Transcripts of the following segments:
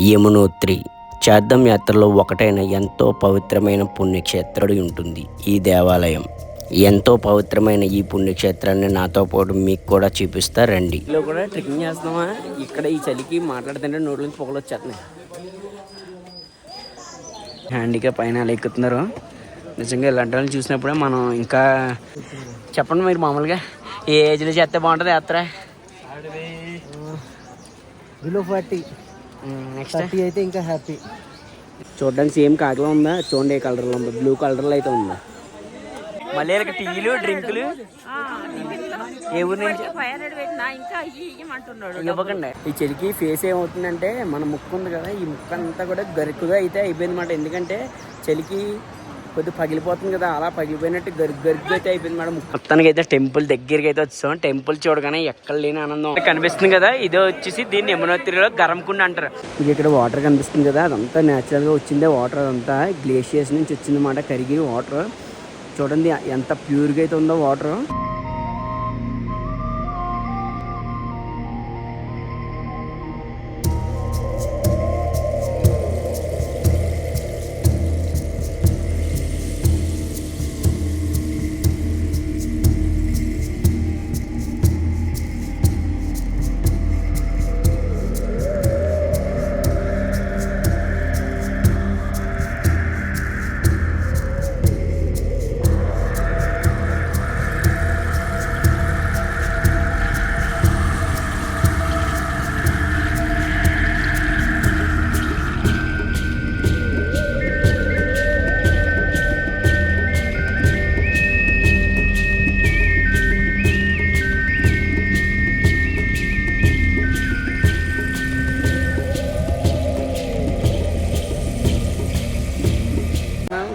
యమునోత్రి చార్ధామ్ యాత్రలో ఒకటైన ఎంతో పవిత్రమైన పుణ్యక్షేత్రం ఉంటుంది ఈ దేవాలయం. ఎంతో పవిత్రమైన ఈ పుణ్యక్షేత్రాన్ని నాతో పాటు మీకు కూడా చూపిస్తా రండి. ఇలా కూడా ట్రెక్కింగ్ చేస్తున్నామా, ఇక్కడ ఈ చలికి మాట్లాడుతుంటే నోట్ల నుంచి పొగలు వచ్చేస్తున్నాయి. హ్యాండీగా పైన అలా ఎక్కుతున్నారు. నిజంగా ఇలాంటి వాళ్ళని చూసినప్పుడే మనం ఇంకా చెప్పండి, మీరు మామూలుగా ఏ ఏజ్లో చేస్తే బాగుంటుంది యాత్ర? బిలో 40 నెక్స్ట్ 30 అయితే ఇంకా హ్యాపీ. చూడడానికి సేమ్ కాకిలో ఉందా? చూడండి ఏ కలర్లో ఉందో, బ్లూ కలర్లో అయితే ఉందా. మళ్ళీ టీలు డ్రింకులు ఏ ఊరి నుంచి ఇవ్వకండి. ఈ చెలికి ఫేస్ ఏమవుతుందంటే, మన ముక్కు ఉంది కదా, ఈ ముక్కు అంతా కూడా గరుకుగా అయితే అయిపోయింది అన్నమాట. ఎందుకంటే చలికి కొద్దిగా పగిలిపోతుంది కదా, అలా పగిలిపోయినట్టు గరుగ్గా అయితే అయిపోయింది మేడం. మొత్తానికి అయితే టెంపుల్ దగ్గరికి అయితే వచ్చాం. టెంపుల్ చూడగానే ఎక్కడ లేని ఆనందం కనిపిస్తుంది కదా. ఇదే వచ్చేసి దీన్ని యమునోత్రిలో గరం కుండ అంటారు. ఇది ఇక్కడ వాటర్ కనిపిస్తుంది కదా, అదంతా న్యాచురల్గా వచ్చిందే వాటర్. అదంతా గ్లేషియర్స్ నుంచి వచ్చిందన్నమాట, కరిగి వాటర్. చూడండి ఎంత ప్యూర్గా అయితే ఉందో వాటర్.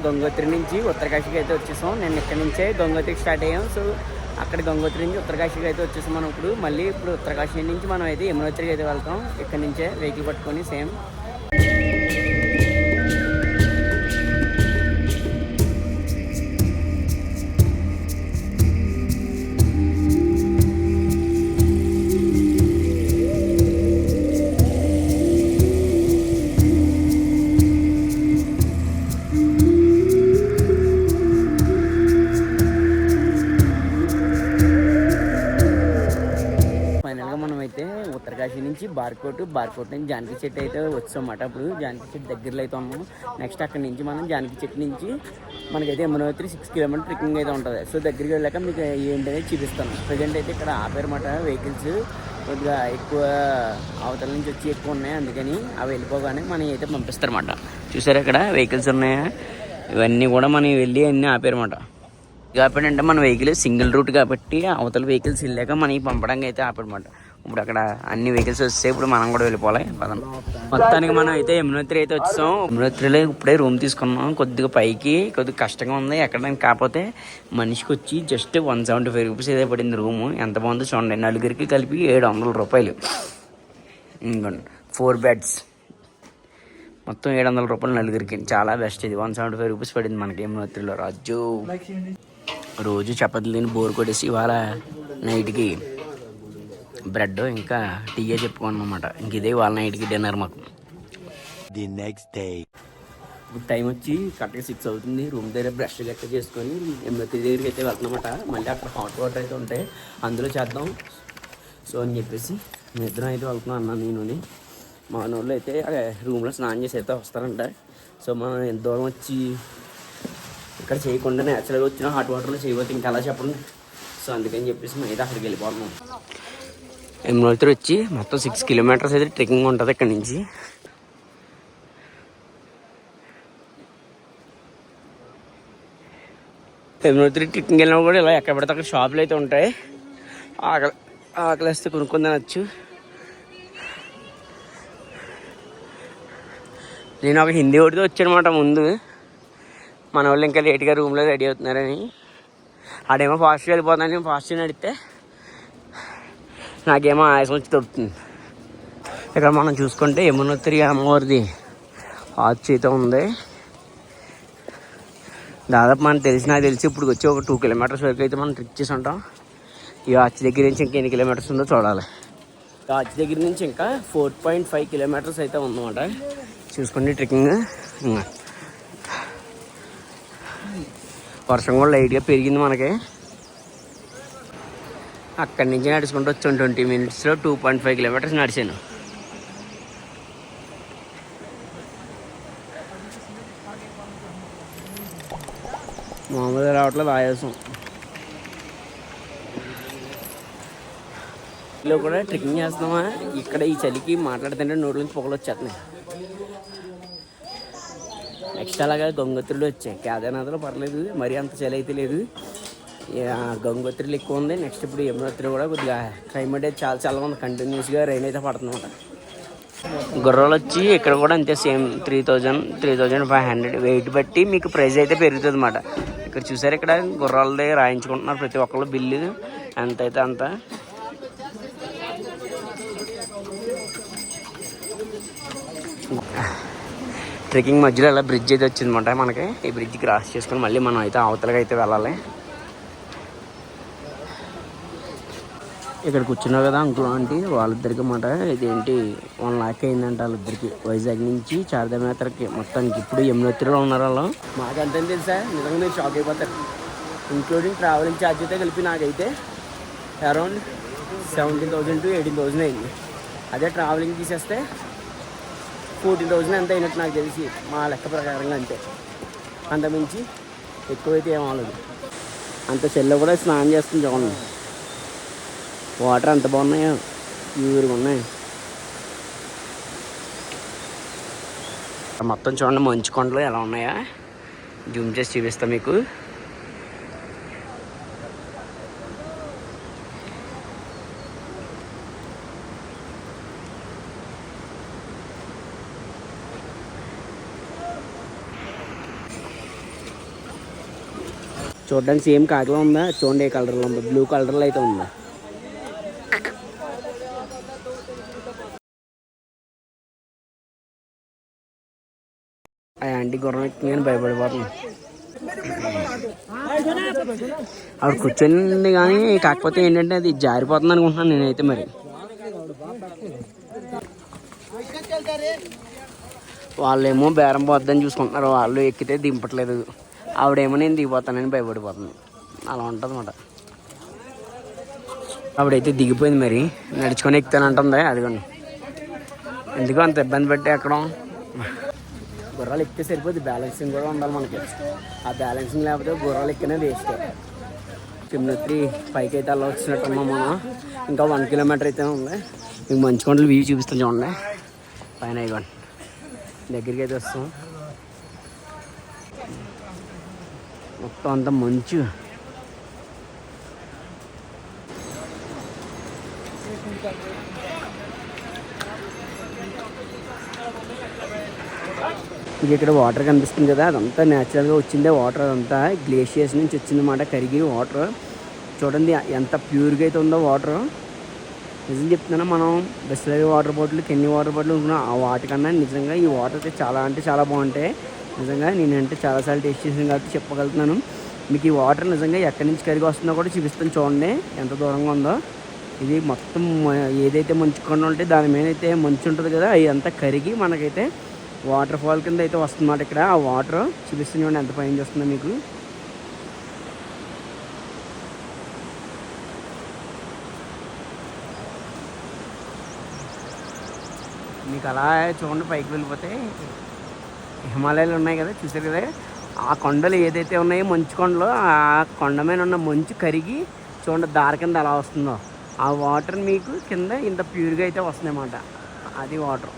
గంగోత్రి నుంచి ఉత్తరకాశీకి అయితే వచ్చేసాం. నేను ఇక్కడ నుంచే గంగోత్రికి స్టార్ట్ అయ్యాం. సో అక్కడ గంగోత్రి నుంచి ఉత్తరకాశీకి అయితే వచ్చేసాం మనం. ఇప్పుడు ఉత్తరకాశీ నుంచి మనం అయితే యమునోత్రికి అయితే వెళ్తాం. ఇక్కడ నుంచే వెహికల్ పట్టుకొని సేమ్. ఉత్తరకాశీ నుంచి బార్కోట్ నుంచి జానకి చెట్టు అయితే వచ్చామన్నమాట. అప్పుడు జానకి చెట్టు దగ్గరలో అయితే ఉన్నాము. నెక్స్ట్ అక్కడ నుంచి మనం జానకి చెట్టు నుంచి మనకైతే యమునోత్రి 6 కిలోమీటర్ ట్రెక్కింగ్ అయితే ఉంటుంది. సో దగ్గరికి వెళ్ళాక మీకు ఏంటనేది చూపిస్తాను. ప్రజెంట్ అయితే ఇక్కడ ఆపారన్నమాట. వెహికల్స్ కొద్దిగా ఎక్కువ అవతల నుంచి వచ్చి ఎక్కువ ఉన్నాయి, అందుకని అవి వెళ్ళిపోగానే మనం అయితే పంపిస్తారన్నమాట. చూసారా ఇక్కడ వెహికల్స్ ఉన్నాయా, ఇవన్నీ కూడా మనం వెళ్ళి అన్నీ ఆపారన్నమాట. కాబట్టి అంటే మన వెహికల్ సింగిల్ రూట్ కాబట్టి అవతల వెహికల్స్ వెళ్ళాక మనకి పంపడానికి అయితే ఆపారన్నమాట. ఇప్పుడు అక్కడ అన్ని వెహికల్స్ వస్తే ఇప్పుడు మనం కూడా వెళ్ళిపోవాలి. మొత్తానికి మనం అయితే యమునోత్రి అయితే వచ్చాం. యమునోత్రిలో ఇప్పుడే రూమ్ తీసుకున్నాం. కొద్దిగా పైకి కొద్దిగా కష్టంగా ఉంది ఎక్కడానికి, కాకపోతే మనిషికి వచ్చి జస్ట్ 175 రూపీస్ అయితే పడింది రూము. ఎంత బాగుందో చూడండి. నలుగురికి కలిపి 700 రూపాయలు. ఇంకోండి 4 బెడ్స్, మొత్తం 700 రూపాయలు నలుగురికి. చాలా బెస్ట్ ఇది. 175 రూపీస్ పడింది మనకి యమునోత్రిలో. రాజు రోజు చపాతీలు తిని బోర్ కొట్టేసి ఇవాళ నైట్కి బ్రెడ్ ఇంకా టీయే చెప్పుకోనమాట. ఇంక ఇదే వాళ్ళ నైట్కి డిన్నర్ మాకు. ది నెక్స్ట్ డే ఇప్పుడు టైం వచ్చి కరెక్ట్గా 6 అవుతుంది. రూమ్ దగ్గర బ్రష్ లెక్క చేసుకొని యమునోత్రి దగ్గరికి అయితే వెళ్తామన్నమాట. మళ్ళీ అక్కడ హాట్ వాటర్ అయితే ఉంటాయి, అందులో చేద్దాం. సో అని చెప్పేసి నిద్ర అయితే వెళ్తున్నాం అన్న నేను. మా వాళ్ళు అయితే రూమ్లో స్నానం చేసి అయితే వస్తారంట. సో మనం ఎంత దూరం వచ్చి ఇక్కడ చేయకుండా నేచురల్గా వచ్చిన హాట్ వాటర్లో చేయబోతే ఇంకా అలా చెప్పండి. సో అందుకని చెప్పేసి మేము అయితే అక్కడికి వెళ్ళిపోతున్నాం. యమునోత్రి వచ్చి మొత్తం 6 కిలోమీటర్స్ అయితే ట్రెక్కింగ్ ఉంటుంది ఇక్కడ నుంచి. యమునోత్రి ట్రెక్కింగ్ వెళ్ళినా కూడా ఇలా ఎక్కడ పడితే అక్కడ షాపులు అయితే ఉంటాయి. ఆకలిస్తే కొనుక్కొని తినచ్చు. నేను ఒక హిందీ ఒకటితో వచ్చానమాట ముందు. మన వాళ్ళు ఇంకా లేట్గా రూమ్లో రెడీ అవుతున్నారని, ఆడేమో ఫాస్ట్గా వెళ్ళిపోతానని ఫాస్ట్గా నడిస్తే నాకేమో ఆయాసం వచ్చి దొరుకుతుంది. ఇక్కడ మనం చూసుకుంటే యమునోత్రి అమ్మవారిది ఆర్చ్ అయితే ఉంది. దాదాపు నాకు తెలిసి ఇప్పుడు వచ్చి ఒక 2 కిలోమీటర్స్ వరకు అయితే మనం ట్రిక్ చేసి ఉంటాం. ఈ ఆర్చ్ దగ్గర నుంచి ఇంకెన్ని కిలోమీటర్స్ ఉందో చూడాలి. రాజ్ దగ్గర నుంచి ఇంకా 4.5 కిలోమీటర్స్ అయితే ఉందన్నమాట. చూసుకోండి ట్రెక్కింగ్. వర్షం కూడా లైట్గా పెరిగింది మనకి. అక్కడి నుంచి నడుచుకుంటూ వచ్చాను 20 మినిట్స్లో 2.5 కిలోమీటర్స్ నడిచాను. మామూలుగా రావట్లేదు, ఆయాసం. లో కూడా ట్రెక్కింగ్ చేస్తున్నామా, ఇక్కడ ఈ చలికి మాట్లాడుతుంటే నోట్ల నుంచి పొగలు వచ్చేస్తున్నాయి. నెక్స్ట్ అలాగా గంగోత్రులు వచ్చాయి. కేదార్నాథ్లో పర్లేదు, మరీ అంత చలి అయితే లేదు. గంగోత్రులు ఎక్కువ ఉంది. నెక్స్ట్ ఇప్పుడు యమునోత్రి కూడా కొద్దిగా క్లైమేట్ అయితే చాలా చల్లగా ఉంది. కంటిన్యూస్గా రైన్ అయితే పడుతుందన్నమాట. గుర్రాలు వచ్చి ఇక్కడ కూడా అంతే సేమ్ 3,500 వెయిట్ బట్టి మీకు ప్రైస్ అయితే పెరుగుతుంది అన్నమాట. ఇక్కడ చూసారు, ఇక్కడ గుర్రాలదే రాయించుకుంటున్నారు ప్రతి ఒక్కళ్ళు బిల్లు ఎంత అయితే అంత. ట్రెక్కింగ్ మధ్యలో ఇలా బ్రిడ్జ్ అయితే వచ్చిందన్నమాట మనకి. ఈ బ్రిడ్జ్ క్రాస్ చేసుకొని మళ్ళీ మనం అయితే అవతలకి అయితే వెళ్ళాలి. ఇక్కడ కూర్చున్నావు కదా అంకుల్ ఆంటీ, వాళ్ళిద్దరికి అన్నమాట ఇదేంటి 1 లాక్ అయిందంట వాళ్ళిద్దరికి. వైజాగ్ నుంచి చార్ధామ్ యాత్రకి మొత్తానికి. ఇప్పుడు యమునోత్రిలో ఉన్నారు వాళ్ళు. మాకంతే తెలుసా, నిజంగా మీరు షాక్ అయిపోతారు. ఇంక్లూడింగ్ ట్రావెలింగ్ ఛార్జ్ అయితే కలిపి నాకైతే అరౌండ్ 17,000 to 18,000 అయింది. అదే ట్రావెలింగ్ తీసేస్తే 14,000 ఎంత అయినట్టు నాకు తెలిసి, మా లెక్క ప్రకారంగా. అంతే, అంతమించి ఎక్కువైతే ఏం అవ్వలేదు. అంత చెల్లో కూడా స్నానం చేస్తుంది చూడండి. వాటర్ ఎంత బాగున్నాయో, ప్యూర్గా ఉన్నాయి. మొత్తం చూడండి మంచు కొండలు ఎలా ఉన్నాయా, జూమ్ చేసి చూపిస్తా మీకు. చూడడానికి సేమ్ కాకిలో ఉందా, చూడండి ఏ కలర్లో ఉందో, బ్లూ కలర్లో అయితే ఉందా. ఆ ఆంటీ గుర్రం ఎక్కిందని భయపడిపోతుంది. ఆవిడ కూర్చొని కానీ కాకపోతే ఏంటంటే అది జారిపోతుంది అనుకుంటున్నాను నేనైతే. మరి వాళ్ళేమో బేరం పోద్దని చూసుకుంటున్నారు, వాళ్ళు ఎక్కితే దింపట్లేదు. ఆవిడేమో నేను దిగిపోతానని భయపడిపోతుంది. అలా ఉంటుంది అన్నమాట. ఆవిడైతే దిగిపోయింది, మరి నడుచుకొని ఎక్కుతానంటుంది. అదిగోండి, ఎందుకు అంత ఇబ్బంది పెట్టి ఎక్కడం. గుర్రాలు ఎక్కితే సరిపోద్ది, బ్యాలెన్సింగ్ కూడా ఉండాలి మనకి. ఆ బ్యాలెన్సింగ్ లేకపోతే గుర్రాలు ఎక్కినా వేస్ట్. యమునోత్రి పైకి అయితే అలా వచ్చినట్టు ఉన్నాం మనం. ఇంకా 1 కిలోమీటర్ అయితే ఉంది. మీకు మంచు కొండలు వ్యూ చూపిస్తాను చూడండి. పైన ఇవ్వండి, దగ్గరికి అయితే వస్తాం. మొత్తం అంతా మంచు. ఇది ఇక్కడ వాటర్ కనిపిస్తుంది కదా, అదంతా న్యాచురల్గా వచ్చిందే వాటర్. అదంతా గ్లేషియర్స్ నుంచి వచ్చిందన్నమాట, కరిగి వాటర్. చూడండి ఎంత ప్యూర్గా అయితే ఉందో వాటర్. నిజం చెప్తున్నా, మనం Bisleri water bottle, Kenny water bottle ఉంటున్నాం, ఆ వాటికన్నా నిజంగా ఈ వాటర్ అయితే చాలా అంటే చాలా బాగుంటాయి. నిజంగా నేనంటే చాలాసార్లు టేస్ట్ చేసాను కాబట్టి చెప్పగలుగుతున్నాను. మీకు ఈ వాటర్ నిజంగా ఎక్కడి నుంచి కరిగి వస్తుందో కూడా చూపిస్తాను చూడండి, ఎంత దూరంగా ఉందో. ఇది మొత్తం ఏదైతే మంచు కొండ ఉంటే దాని మీద అయితే మంచు ఉంటుంది కదా, అవి అంతా కరిగి మనకైతే వాటర్ ఫాల్ కింద అయితే వస్తుందన్నమాట. ఇక్కడ ఆ వాటర్ చూపిస్తుంది చూడండి ఎంత పైన వస్తుందో మీకు. మీకు అలా చూడండి పైకి వెళ్ళిపోతే హిమాలయాలు ఉన్నాయి కదా, చూసారు కదా, ఆ కొండలు ఏదైతే ఉన్నాయో మంచు కొండలు, ఆ కొండ మీద ఉన్న మంచు కరిగి చూడండి దారి కింద ఎలా వస్తుందో. ఆ వాటర్ మీకు కింద ఇంత ప్యూర్గా అయితే వస్తుందన్నమాట. అది వాటర్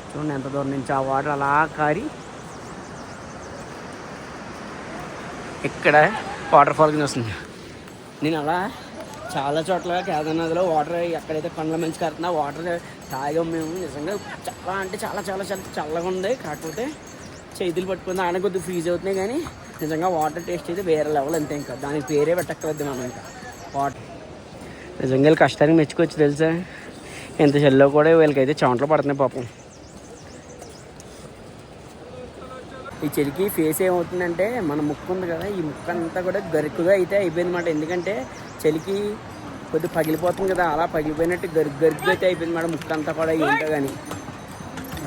చూడండి ఎంత దూరం నుంచి ఆ వాటర్ అలా కారి ఇక్కడ వాటర్ ఫాల్ కింద వస్తుంది. నేను అలా చాలా చోట్ల కేదార్నాథ్లో వాటర్ ఎక్కడైతే కొండల మంచి కడుతున్నా వాటర్ తాగాం మేము. నిజంగా చాలా అంటే చాలా చాలా చాలా చల్లగా ఉంది. కాకపోతే చేతులు పట్టుకుంది ఆడ కొద్దిగా ఫ్రీజ్ అవుతున్నాయి, కానీ నిజంగా వాటర్ టేస్ట్ అయితే వేరే లెవెల్. అంతే, ఇంకా దానికి పేరే పెట్టక్కర్లేదు మనం. ఇంకా వాటర్ నిజంగా వీళ్ళు కష్టానికి మెచ్చుకోవచ్చు తెలుసా. ఎంత చల్లో కూడా వీళ్ళకైతే చెమటలు పడుతున్నాయి పాపం. ఈ చలికి ఫేస్ ఏమవుతుందంటే, మన ముక్కు ఉంది కదా, ఈ ముక్కు అంతా కూడా గరుకుగా అయితే అయిపోయింది అన్నమాట. ఎందుకంటే చలికి కొద్దిగా పగిలిపోతుంది కదా, అలా పగిలిపోయినట్టు గరుగ్గు అయితే అయిపోయింది మేడం ముక్క అంతా కూడా. ఏంటో కానీ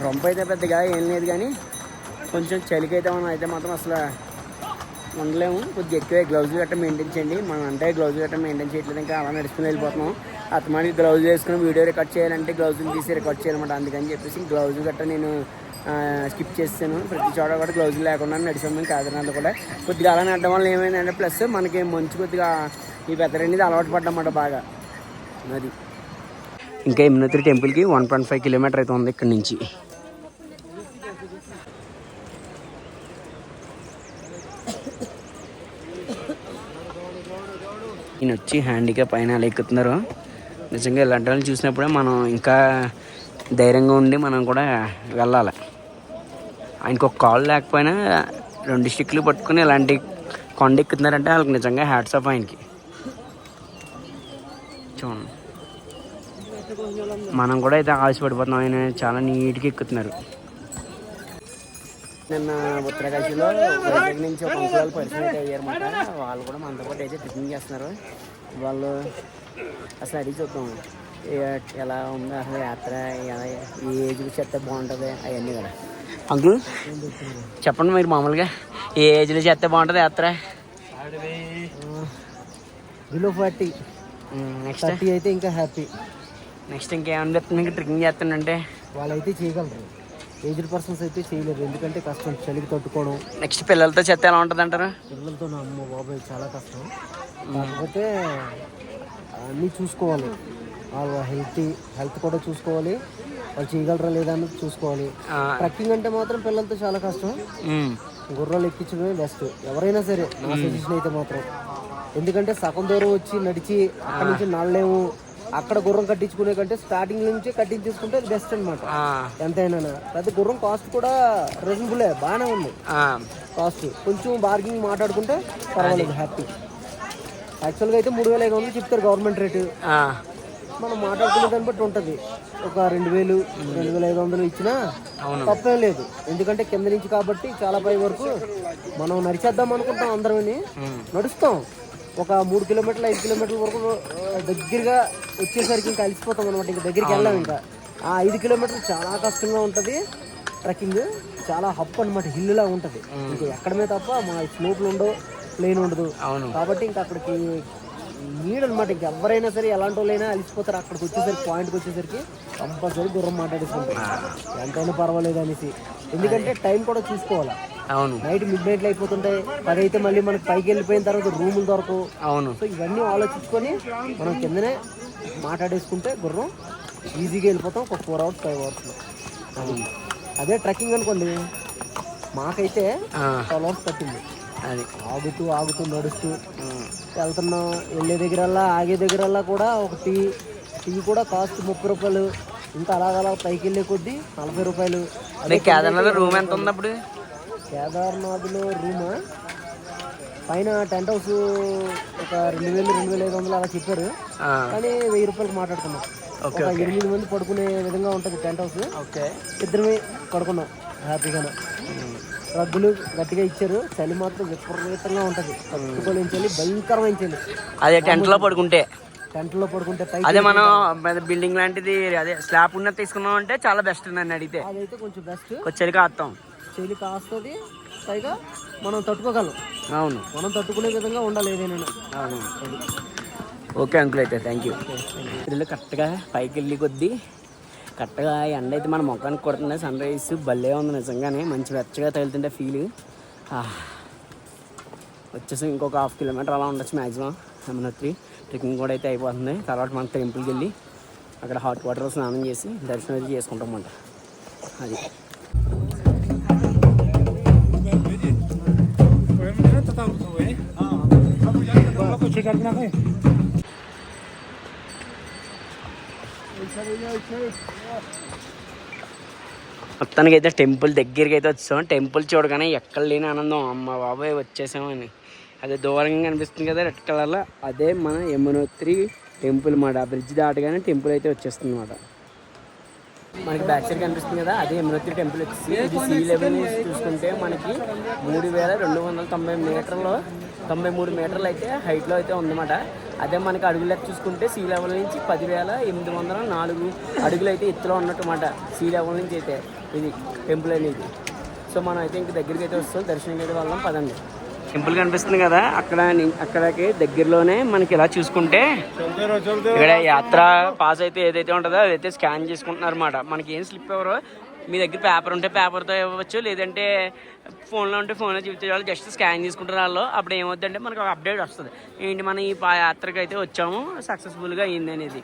రొంప అయితే పెద్దగా ఏం లేదు, కానీ కొంచెం చలికి అయితే మనం అయితే మాత్రం అసలు ఉండలేము. కొద్దిగా ఎక్కువ గ్లౌజ్ గట్రా మెయింటైన్ చేయండి. మనం అంటే గ్లౌజ్ గట్రా మెయింటైన్ చేయట్లేదు, ఇంకా అలా నడుచుకుని వెళ్ళిపోతున్నాం. అత్తమానికి గ్లౌజ్ వేసుకుని వీడియో రికార్డ్ చేయాలంటే గ్లౌజులు తీసి రికార్డ్ చేయాలన్నమాట. అందుకని చెప్పేసి గ్లౌజ్ గట్రా నేను స్కిప్ చేస్తాను. ప్రతి చోట కూడా గ్లౌజులు లేకుండా నడిచాము కాకినాడలో కూడా. కొద్దిగా అలా నడడం వల్ల ఏమైందంటే ప్లస్ మనకి మంచి కొద్దిగా ఈ వెదర్ అనేది అలవాటు పడ్డమాట బాగా. అది ఇంకా యమునోత్రి టెంపుల్కి 1.5 కిలోమీటర్ అయితే ఉంది ఇక్కడ నుంచి. ఈయన వచ్చి హ్యాండిక్యాప్ పైన అలా ఎక్కుతున్నారు. నిజంగా ఇలాంటి వాళ్ళని చూసినప్పుడే మనం ఇంకా ధైర్యంగా ఉండి మనం కూడా వెళ్ళాలి. ఆయనకు ఒక కాల్ లేకపోయినా 2 స్టిక్లు పట్టుకుని ఇలాంటి కొండ ఎక్కుతున్నారంటే వాళ్ళకి నిజంగా హ్యాట్స్ ఆఫ్ ఆయనకి. చూడండి, మనం కూడా అయితే ఆశపడిపోతున్నాం. ఆయన చాలా నీట్గా ఎక్కుతున్నారు. నిన్న ఉత్తరకాశీలో వైజాగ్ నుంచి ఒక అంకురాలు పరిచయం అయితే అయ్యారన్నమాట. వాళ్ళు కూడా మనతో పాటు అయితే ట్రిప్పింగ్ చేస్తున్నారు. వాళ్ళు అసలు అడిగి చూద్దాం ఎలా ఉంది అసలు యాత్ర, ఏ ఏజ్కి చేస్తే బాగుంటుంది అవన్నీ కూడా. అంకుల్ చెప్పండి, మీరు మామూలుగా ఏ ఏజ్లో చేస్తే బాగుంటుంది యాత్ర? బిలో 40. నెక్స్ట్ 30 అయితే ఇంకా హ్యాపీ. నెక్స్ట్ ఇంకేమనిపిస్తుంది మీకు ట్రెక్కింగ్ చేస్తానంటే? వాళ్ళైతే చేయగలరు, ఏజ్డ్ పర్సన్స్ అయితే చేయలేరు, ఎందుకంటే కష్టం చలికి తట్టుకోవడం. నెక్స్ట్ పిల్లలతో చేస్తే ఎలా ఉంటుంది అంటారు? పిల్లలతో నా అమ్మ బాబాయ్ చాలా కష్టం. కాకపోతే అన్నీ చూసుకోవాలి, వాళ్ళ హెల్త్ కూడా చూసుకోవాలి, వాళ్ళు చేయగలరా లేదా అన్నది చూసుకోవాలి. ట్రెక్కింగ్ అంటే మాత్రం పిల్లలతో చాలా కష్టం. గుర్రాలు ఎక్కించడమే బెస్ట్ ఎవరైనా సరే, నా సజెషన్ అయితే మాత్రం. ఎందుకంటే సగం దూరం వచ్చి నడిచి అక్కడి నుంచి నడలేము, అక్కడ గుర్రం కట్టించుకునే కంటే స్టార్టింగ్ నుంచి కట్టించేసుకుంటే అది బెస్ట్ అనమాట. ఎంతైనా పెద్ద గుర్రం కాస్ట్ కూడా రీజనబులే, బాగానే ఉంది కాస్ట్. కొంచెం బార్గింగ్ మాట్లాడుకుంటే పర్వాలేదు, హ్యాపీ. యాక్చువల్గా అయితే 3500 చెప్తారు గవర్నమెంట్ రేటు. మనం మాట్లాడుకునే దాన్ని బట్టి ఉంటుంది. ఒక 2000, 2500 ఇచ్చినా తప్పేం లేదు. ఎందుకంటే కింద నుంచి కాబట్టి చాలా పై వరకు మనం నడిచేద్దాం అనుకుంటాం, అందరం నడుస్తాం. ఒక 3 కిలోమీటర్లు 5 కిలోమీటర్ల వరకు దగ్గరగా వచ్చేసరికి ఇంకా అలసిపోతాం అనమాట. ఇంకా దగ్గరికి వెళ్ళాం. ఇంకా ఆ 5 కిలోమీటర్లు చాలా కష్టంగా ఉంటుంది. ట్రెక్కింగ్ చాలా హప్ అనమాట, హిల్లులా ఉంటుంది. ఇంకా ఎక్కడమే తప్ప మా స్లోప్లు ఉండవు, ప్లేన్ ఉండదు. కాబట్టి ఇంకా అక్కడికి నీడనమాట. ఇంక ఎవరైనా సరే ఎలాంటి వాళ్ళైనా అలిసిపోతారు. అక్కడికి వచ్చేసరికి పాయింట్కి వచ్చేసరికి కంపల్సరీ గుర్రం మాట్లాడేసుకుంటారు, ఎంతైనా పర్వాలేదు అనేసి. ఎందుకంటే టైం కూడా చూసుకోవాలి. అవును, నైట్ మిడ్-నైట్లు అయిపోతుంటాయి. 10 అయితే మళ్ళీ మనకి పైకి వెళ్ళిపోయిన తర్వాత రూములు దొరకవు. అవును. సో ఇవన్నీ ఆలోచించుకొని మనం కిందనే మాట్లాడేసుకుంటే గుర్రం ఈజీగా వెళ్ళిపోతాం ఒక 4 hours 5 hours. అదే ట్రెక్కింగ్ అనుకోండి, మాకైతే 12 hours పట్టింది. అది ఆగుతూ నడుస్తూ వెళ్తున్నాం. వెళ్ళే దగ్గరల్లా ఆగే దగ్గరల్లా కూడా ఒక టీ కూడా కాస్ట్ 30 రూపాయలు. ఇంకా అలాగలా పైకి వెళ్ళే కొద్దీ 40 రూపాయలు. అదే కేదార్నాథ్లో రూమ్ ఎంత ఉంది అప్పుడు? కేదార్నాథ్లో రూమా పైన టెంట్ హౌస్ ఒక 2000, 2500 అలా చెప్పారు. కానీ 1000 రూపాయలకు మాట్లాడుకున్నాం. ఒక 8 మంది పడుకునే విధంగా ఉంటుంది టెంట్ హౌస్. ఇద్దరమే పడుకున్నాం హ్యాపీగానే. రగ్గులు గట్టిగా ఇచ్చారు. చలి మాత్రం విపరీతంగా ఉంటుంది, తట్టుకోలేని చలి, భయంకరమైన చలి. అదే టెంట్లో పడుకుంటే అదే మనం బిల్డింగ్ లాంటిది అదే స్లాబ్ ఉన్నది తీసుకున్నాం అంటే చాలా బెస్ట్. నన్ను అడిగితే అదైతే కొంచెం బెస్ట్. చలి కాస్తాం, చలి కాస్తుంది, పైగా మనం తట్టుకోగలం. అవును, మనం తట్టుకునే విధంగా ఉండాలి ఏదైనా. అవును. ఓకే అంకుల్, అయితే థ్యాంక్ యూ. ఇల్లు కరెక్ట్గా పైకి వెళ్ళి కొద్దీ కరెక్ట్గా ఎండ అయితే మన మొఖానికి కొడుతుంది. సన్ రైజ్ భలే ఉంది నిజంగానే, మంచి వెచ్చగా తగులుతుంటే ఫీల్. వచ్చేసి ఇంకొక 1/2 కిలోమీటర్ అలా ఉండొచ్చు మ్యాక్సిమం. యమునోత్రి ట్రెక్కింగ్ కూడా అయితే అయిపోతుంది. తర్వాత మనం టెంపుల్కి వెళ్ళి అక్కడ హాట్ వాటర్ స్నానం చేసి దర్శనం అయితే చేసుకుంటాం అన్నమాట. అది మొత్తానికి అయితే టెంపుల్ దగ్గరికి అయితే వచ్చాం. టెంపుల్ చూడగానే ఎక్కడ లేని ఆనందం, అమ్మ బాబాయ్ వచ్చేసామని. అదే దూరంగా కనిపిస్తుంది కదా రెడ్ కలర్లో, అదే మన యమునోత్రి టెంపుల్ మాట. ఆ బ్రిడ్జ్ దాటగానే టెంపుల్ అయితే వచ్చేస్తుంది అన్నమాట. మనకి బ్యాక్ సైడ్ కనిపిస్తుంది కదా, అదే యమునోత్రి టెంపుల్ వచ్చేసి ఇది సీ లెవెల్ నుంచి చూసుకుంటే మనకి 3290 మీటర్లు 93 మీటర్లు అయితే హైట్లో అయితే ఉందన్నమాట. అదే మనకి అడుగులు లెక్క చూసుకుంటే సీ లెవెల్ నుంచి 10,804 అడుగులు అయితే ఎత్తులో ఉన్నట్టుమాట సీ లెవెల్ నుంచి అయితే ఇది టెంపుల్ అనేది. సో మనం అయితే ఇంక దగ్గరికి అయితే వస్తాం, దర్శనం అయితే వెళ్ళాం పదండి. టెంపుల్ కనిపిస్తుంది కదా, అక్కడికి దగ్గరలోనే మనకి ఇలా చూసుకుంటే ఇక్కడ యాత్ర పాస్ అయితే ఏదైతే ఉంటుందో అదైతే స్కాన్ చేసుకుంటున్నారు అన్నమాట. మనకి ఏం స్లిప్ ఎవరో మీ దగ్గర పేపర్ ఉంటే పేపర్తో ఇవ్వచ్చు, లేదంటే ఫోన్లో ఉంటే ఫోన్లో చూపించే వాళ్ళు జస్ట్ స్కాన్ చేసుకుంటారు వాళ్ళు. అప్పుడు ఏమవుతుందంటే మనకు ఒక అప్డేట్ వస్తుంది, ఏంటి మనం ఈ యాత్రకి అయితే వచ్చాము సక్సెస్ఫుల్గా అయింది అనేది.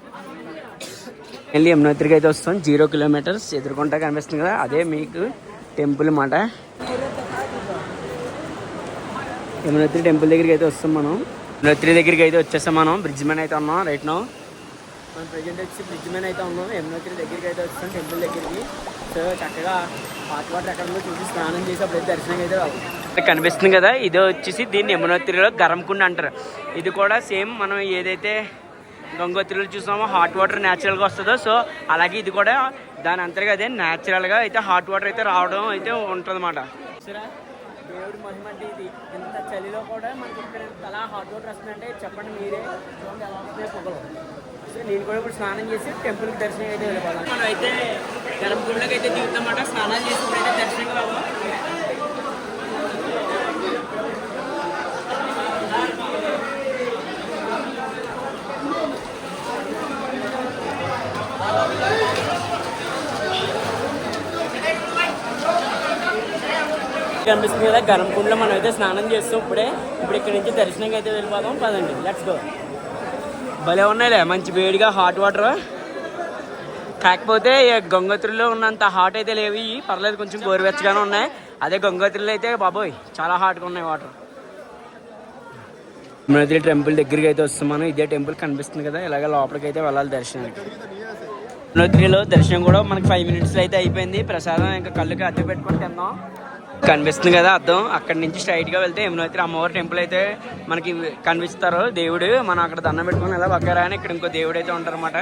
వెళ్ళి యమునోత్రికి అయితే వస్తాం. 0 కిలోమీటర్స్ ఎదుర్కొంటా కనిపిస్తుంది కదా, అదే మీకు టెంపుల్ అన్నమాట. యమునోత్రి టెంపుల్ దగ్గరికి అయితే వస్తాం మనం. యమునోత్రి దగ్గరికి అయితే వచ్చేస్తాం మనం. బ్రిడ్జ్ మ్యాన్ అయితే ఉన్నాం రైట్ నో. మనం ప్రజెంట్ వచ్చి బ్రిడ్జ్ మ్యాన్ అయితే ఉన్నాం. యమునోత్రి దగ్గరికి అయితే వస్తాం టెంపుల్ దగ్గరికి. సో చక్కగా హాట్ వాటర్ ఎక్కడ ఉందో చూసి స్నానం చేసి అప్పుడైతే దర్శనం అయితే వెళ్తాం. కనిపిస్తుంది కదా, ఇది వచ్చేసి దీన్ని యమునోత్రిలో గరం కుండ అంటారు. ఇది కూడా సేమ్ మనం ఏదైతే గంగోత్రిలో చూసామో హాట్ వాటర్ న్యాచురల్గా వస్తుందో, సో అలాగే ఇది కూడా దాని అంతగా అదే న్యాచురల్గా అయితే హాట్ వాటర్ అయితే రావడం అయితే ఉంటుంది అన్నమాట. దేవుడి మహిమ అంటే ఇది. ఇంత చలిలో కూడా మనకి ఇక్కడ అలా హాట్ వాటర్ వస్తుందంటే చెప్పండి మీరే, చూడండి ఎలా వస్తున్నాయి పొగలు. సో నేను కూడా ఇప్పుడు స్నానం చేసి టెంపుల్కి దర్శనం అయితే వెళ్ళిపోతాను. మనం అయితే గర్భగుడిలోకి అయితే దిగుతామన్నమాట. స్నానాలు చేసుకుని అయితే దర్శనంగా వెళ్ళాం. కనిపిస్తుంది కదా, గరంకుండలో మనం అయితే స్నానం చేస్తాం ఇప్పుడు ఇక్కడ నుంచి దర్శనంగా అయితే వెళ్ళిపోదాం పదండి, లెట్స్ గో. భలే ఉన్నాయిలే మంచి వేడిగా హాట్ వాటర్. కాకపోతే గంగోత్రిలో ఉన్నంత హాట్ అయితే లేవు, పర్లేదు కొంచెం గోరువెచ్చగానే ఉన్నాయి. అదే గంగోత్రిలో అయితే బాబోయ్ చాలా హాట్గా ఉన్నాయి వాటర్. యమునోత్రి టెంపుల్ దగ్గరికి అయితే వస్తాం మనం. ఇదే టెంపుల్ కనిపిస్తుంది కదా, ఇలాగ లోపలికి అయితే వెళ్ళాలి దర్శనానికి. యమునోత్రిలో దర్శనం కూడా మనకి 5 మినిట్స్లో అయితే అయిపోయింది. ప్రసాదం ఇంకా కళ్ళుకి అద్దె పెట్టుకొని తిన్నాం. కనిపిస్తుంది కదా అర్థం, అక్కడి నుంచి స్ట్రైట్గా వెళ్తే యమునోత్రి అమ్మవారి టెంపుల్ అయితే మనకి కనిపిస్తారు. దేవుడు మనం అక్కడ దండం పెట్టుకుని ఎలా బక్కరా అని ఇక్కడ ఇంకో దేవుడు అయితే ఉంటారు అనమాట.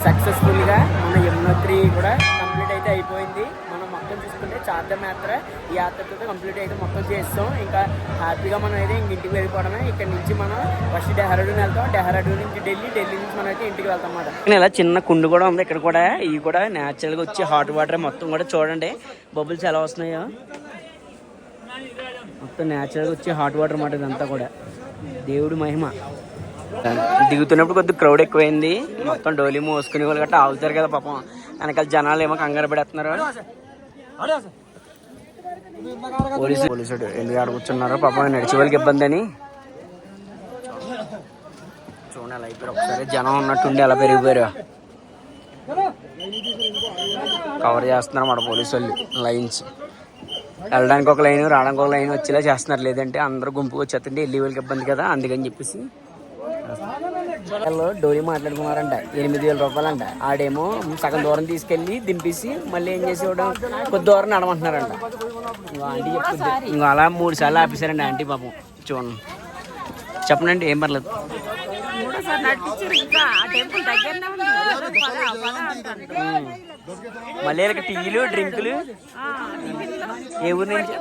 సక్సెస్ఫుల్గా మన యమునోత్రి కూడా కంప్లీట్ అయితే అయిపోయింది. మనం మొత్తం చూసుకుంటే చార్ధామ్ యాత్ర ఈ యాత్రతో కంప్లీట్ అయితే మొత్తం చేస్తాం. ఇంకా హ్యాపీగా మనం అయితే ఇంటికి వెళ్ళిపోవడమే. ఇక్కడ నుంచి మనం ఫస్ట్ డెహ్రాడూన్ వెళ్తాం, డెహ్రాడూన్ నుంచి ఢిల్లీ నుంచి మనం అయితే ఇంటికి వెళ్తాం అన్నమాట. ఇలా చిన్న కుండు కూడా ఉంది ఇక్కడ కూడా. ఇవి కూడా న్యాచురల్గా వచ్చి హాట్ వాటర్ మొత్తం కూడా చూడండి బబుల్స్ ఎలా వస్తున్నాయో. మొత్తం న్యాచురల్గా వచ్చి హాట్ వాటర్ అన్నమాట ఇదంతా కూడా. దేవుడి మహిమ. దిగుతున్నప్పుడు కొద్దిగా క్రౌడ్ ఎక్కువైంది. మొత్తం డోలీ మోసుకునే వాళ్ళు గట్రా ఆగుతారు కదా పాపం, వెనకాల జనాలు ఏమో కంగారు పడేస్తున్నారు. పోలీసుడు ఎందుకు ఆడ కూర్చున్నారు పాపం, నడిచే వాళ్ళకి ఇబ్బంది అని. చూడండి అలా అయిపోయారు ఒకసారి, జనం ఉన్నట్టుండి అలా పెరిగిపోయారు. కవర్ చేస్తున్నారు మన పోలీసు వాళ్ళు లైన్స్. వెళ్ళడానికి ఒక లైన్, రావడానికి ఒక లైన్ వచ్చేలా చేస్తున్నారు, లేదంటే అందరూ గుంపుకు వచ్చేస్తుంటే వెళ్ళి వాళ్ళకి ఇబ్బంది కదా, అందుకని చెప్పేసి. వాళ్ళు డోరీ మాట్లాడుకున్నారంట, 8,000 రూపాయలంట. ఆడేమో సగం దూరం తీసుకెళ్ళి దింపేసి మళ్ళీ ఏం చేసేవాడు కొద్ది దూరం నడమంటున్నారంట. ఆంటీ చెప్తుంది ఇంకా అలా 3 సార్లు ఆపేశారండి ఆంటీ పాపం. చూడండి చెప్పనండి ఏం పర్లేదు. మళ్ళీ టీలు డ్రింకులు ఏ ఊరి నుంచి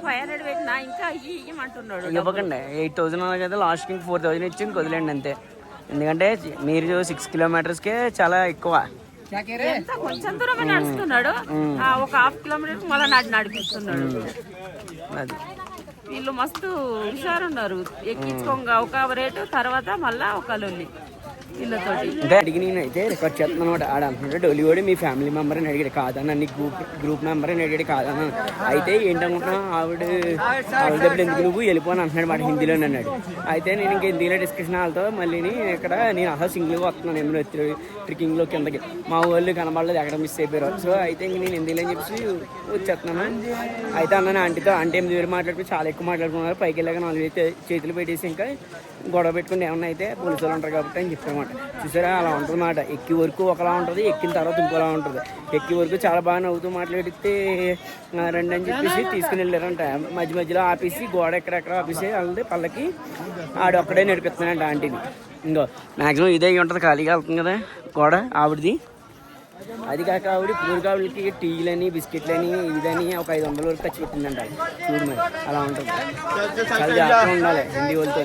ఇవ్వకండి. 8,000 అన్నా కదా, లాస్ట్ ఇంక 4,000 ఇచ్చి ఇంక వదిలేండి అంతే. ఎందుకంటే మీరు 6 కిలోమీటర్స్కే చాలా ఎక్కువ. కొంచెం దూరం నడుస్తున్నాడు, ఒక 1/2 కిలోమీటర్ మళ్ళీ నడిపిస్తున్నాడు. అది వీళ్ళు మస్తు హుషారున్నారు. ఎక్కించుకోగా ఒక రేటు, తర్వాత మళ్ళా ఒక లొల్లి వీళ్ళతోటి. ఇంకా అడిగి నేను అయితే రికార్డ్ చేస్తున్నాను అనమాట. ఆడ అంటున్నాడు డోలీవాడు మీ ఫ్యామిలీ మెంబర్ అని అడిగాడు, కాదన్న నీ గ్రూప్ మెంబర్ అని అడిగాడు, కాదన్న. అయితే ఏంటనుకుంటున్నా ఆవిడ దగ్గర ఎందుకు నువ్వు వెళ్ళిపోని అంటున్నాడు మాట హిందీలో అన్నాడు. అయితే నేను ఇంకా హిందీలో డిస్కషన్ వాళ్ళతో మళ్ళీ ఇక్కడ నేను అసలు సింగిల్గా వస్తున్నాను యమునోత్రి ట్రెక్కింగ్లో కిందకి. మా వాళ్ళు కనబడలేదు, ఎక్కడ మిస్ అయిపోయారు. సో అయితే ఇంక నేను హిందీలో అని చెప్పి వచ్చేస్తున్నాను. అయితే అన్నాను ఆంటీతో, అంటే 8,000 మాట్లాడుకుని చాలా ఎక్కువ మాట్లాడుకున్నారు. పైకి వెళ్ళాక 4 చేతులు పెట్టేసి ఇంకా గొడవ పెట్టుకుని ఏమన్నా అయితే పోలీసు వాళ్ళు ఉంటారు కాబట్టి అని చెప్పారన్నమాట. చూసారా అలా ఉంటుందన్నమాట. ఎక్కి వరకు ఒకలా ఉంటుంది, ఎక్కిన తర్వాత ఇంకోలా ఉంటుంది. ఎక్కి వరకు చాలా బాగా నవ్వుతూ మాట్లాడితే రండి అని చెప్పేసి తీసుకుని వెళ్ళారంట. మధ్యలో ఆపేసి గోడ ఎక్కడెక్కడ ఆపేసి వాళ్ళది పళ్ళకి ఆడొక్కడే నడిపిస్తున్నాడంట ఆంటీని. ఇంకో మ్యాక్సిమం ఇదే ఉంటుంది, ఖాళీగా వెళ్తుంది కదా గోడ ఆవిడది. అది కాక ఆవిడ ఇప్పుడు ఆవిడకి టీలని బిస్కెట్లని ఇదని ఒక 500 వరకు ఖర్చు పెట్టిందంట. చూడు మరి అలా ఉంటుంది. చాలా జాగ్రత్తగా ఉండాలి హిందీ వాళ్ళతో.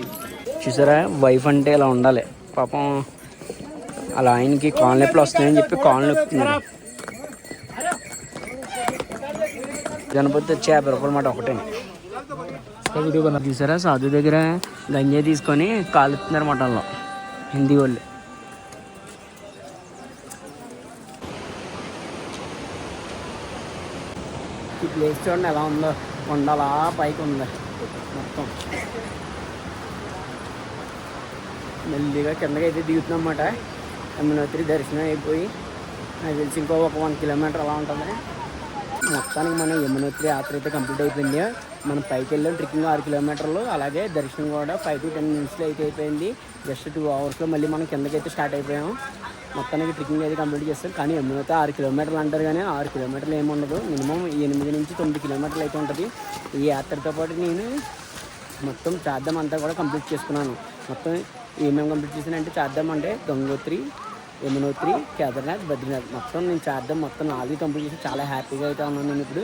చూసారా వైఫ్ అంటే ఇలా ఉండాలి. పాపం అలా ఆయనకి కాళ్ళ నొప్పులు వస్తున్నాయని చెప్పి కాళ్ళు నొప్పుతున్నారు. గణపతి వచ్చి 50 రూపాయలు మాట ఒకటే. చూసారా సాధు దగ్గర గంజాయి తీసుకొని కాలుతున్నారు మఠంలో హిందీ వాళ్ళు. ఈ ప్లేస్ చూడండి ఎలా ఉందో, కొండలా పైకి ఉంది మొత్తం. మెల్లిగా కిందకి అయితే దిగుతుందన్నమాట. యమునోత్రి దర్శనం అయిపోయి నాకు తెలిసి ఇంకో ఒక 1 కిలోమీటర్ అలా ఉంటుంది. మొత్తానికి మన యమునోత్రి యాత్ర అయితే కంప్లీట్ అయిపోయింది. మనం పైకి వెళ్ళాం ట్రెక్కింగ్ 6 కిలోమీటర్లు, అలాగే దర్శనం కూడా 5 to 10 minutesలో అయితే అయిపోయింది. జస్ట్ 2 hours మళ్ళీ మనం కిందకి అయితే స్టార్ట్ అయిపోయాం. మొత్తానికి ట్రెక్కింగ్ అయితే కంప్లీట్ చేస్తాం. కానీ యమునోత్రి 6 కిలోమీటర్లు అంటారు, కానీ 6 కిలోమీటర్లు ఏమి ఉండదు. మినిమం 8 నుంచి 9 కిలోమీటర్లు అయితే ఉంటుంది. ఈ యాత్రతో పాటు నేను మొత్తం చార్ధామ్ అంతా కూడా కంప్లీట్ చేసుకున్నాను. మొత్తం ఏమేమి కంప్లీట్ చేశానంటే చార్ధామ్ అంటే గంగోత్రి, యమునోత్రి, కేదార్నాథ్, బద్రీనాథ్ మొత్తం నేను చార్ధామ్ మొత్తం 4 కంప్లీట్ చేసి చాలా హ్యాపీగా అయితే ఉన్నాను నేను.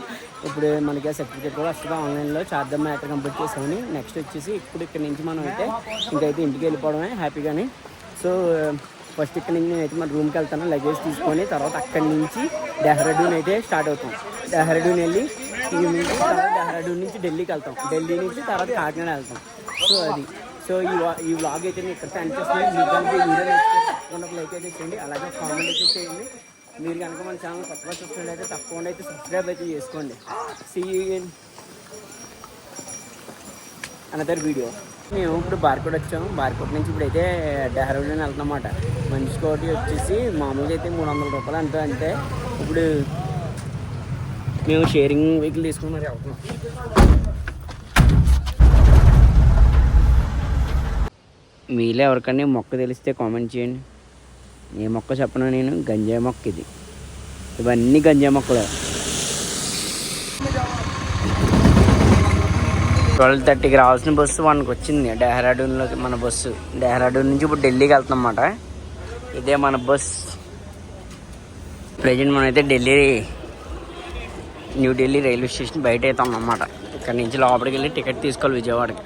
ఇప్పుడు మనకి ఆ సర్టిఫికేట్ కూడా వస్తుంది ఆన్లైన్లో. చార్ధామ్ యాత్ర కంప్లీట్ చేసామని. నెక్స్ట్ వచ్చేసి ఇక్కడ నుంచి మనం అయితే ఇంకైతే ఇంటికి వెళ్ళిపోవడమే హ్యాపీగానే. సో ఫస్ట్ ఇక్కడ నుంచి నేనైతే మన రూమ్కి వెళ్తాను లగేజ్ తీసుకొని. తర్వాత అక్కడి నుంచి డెహ్రాడూన్ అయితే స్టార్ట్ అవుతాం. డెహ్రాడూన్ వెళ్ళి డెహ్రాడూన్ నుంచి ఢిల్లీకి వెళ్తాం. ఢిల్లీ నుంచి తర్వాత కాకినాడ వెళ్తాం. సో ఈ వ్లాగ్ అయితే నేను ఇక్కడ సెండ్ చేస్తుంది. మీకు కనుక వీడియో తప్పకుండా లైక్ అయితే చేయండి, అలాగే కామెంట్ అయితే చేయండి. మీరు కనుక మన ఛానల్ కొత్తగా చూస్తున్నట్లయితే తప్పకుండా అయితే సబ్స్క్రైబ్ అయితే చేసుకోండి. See you in another video. మేము ఇప్పుడు బార్కోట్ వచ్చాము. బార్కోట్ నుంచి ఇప్పుడైతే డెహ్రాడూన్ వెళ్తామన్నమాట. మనిషి కోటి వచ్చేసి మామూలుగా అయితే 300 రూపాయలు అంటే ఇప్పుడు మేము షేరింగ్ వెహికల్ తీసుకుని మరి వెళ్తున్నాం. మీలో ఎవరికన్నా మొక్క తెలిస్తే కామెంట్ చేయండి. ఏ మొక్క చెప్పను నేను. గంజాయి మొక్క ఇది. ఇవన్నీ గంజాయి మొక్కలే. 12:30కి రావాల్సిన బస్సు 1కి వచ్చింది డెహ్రాడూన్లోకి మన బస్సు. డెహ్రాడూన్ నుంచి ఇప్పుడు ఢిల్లీకి వెళ్తాం అన్నమాట. ఇదే మన బస్. ప్రజెంట్ మనమైతే న్యూ ఢిల్లీ రైల్వే స్టేషన్ బయట అవుతాం అన్నమాట. ఇక్కడ నుంచి లోపలికి వెళ్ళి టికెట్ తీసుకోవాలి విజయవాడకి.